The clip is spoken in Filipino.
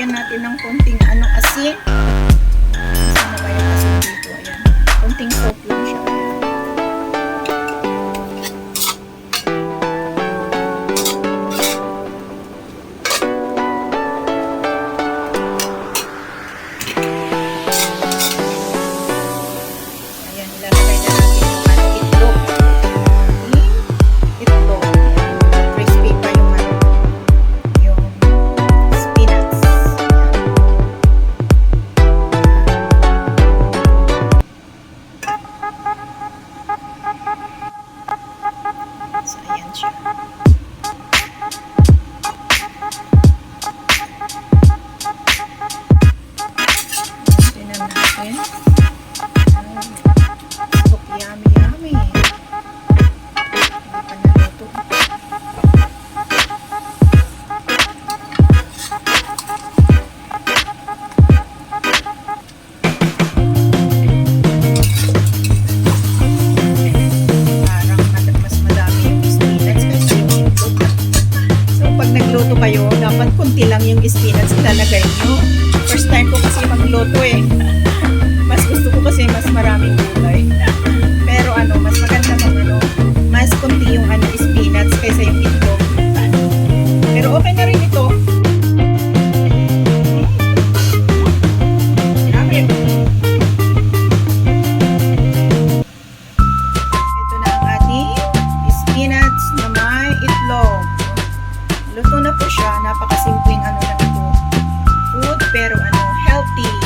lagyan natin ng konting asin. Saan na ba yung asin dito? Ayan. Konting soap lang siya. Ayan, ilalagay na natin yung itlog. Itlog. Crispy pa yung spinach. So, ayan siya. Tingnan natin. Look, yummy, yummy. Ano pa naluto? Mas madami yung spinach kaysa yung itlog. So, pag nagluto kayo, dapat kunti lang yung spinach ilalagay nyo. First time ko kasi magluto eh. Mas gusto ko kasi mas maraming gulay. Pero mas maganda mas kunti yung spinach kaysa yung itlog. Pero okay na rin ito. Ito na ang ating spinach na may itlog. Luto na po siya. Napakasimpleng lang ito. Food pero healthy.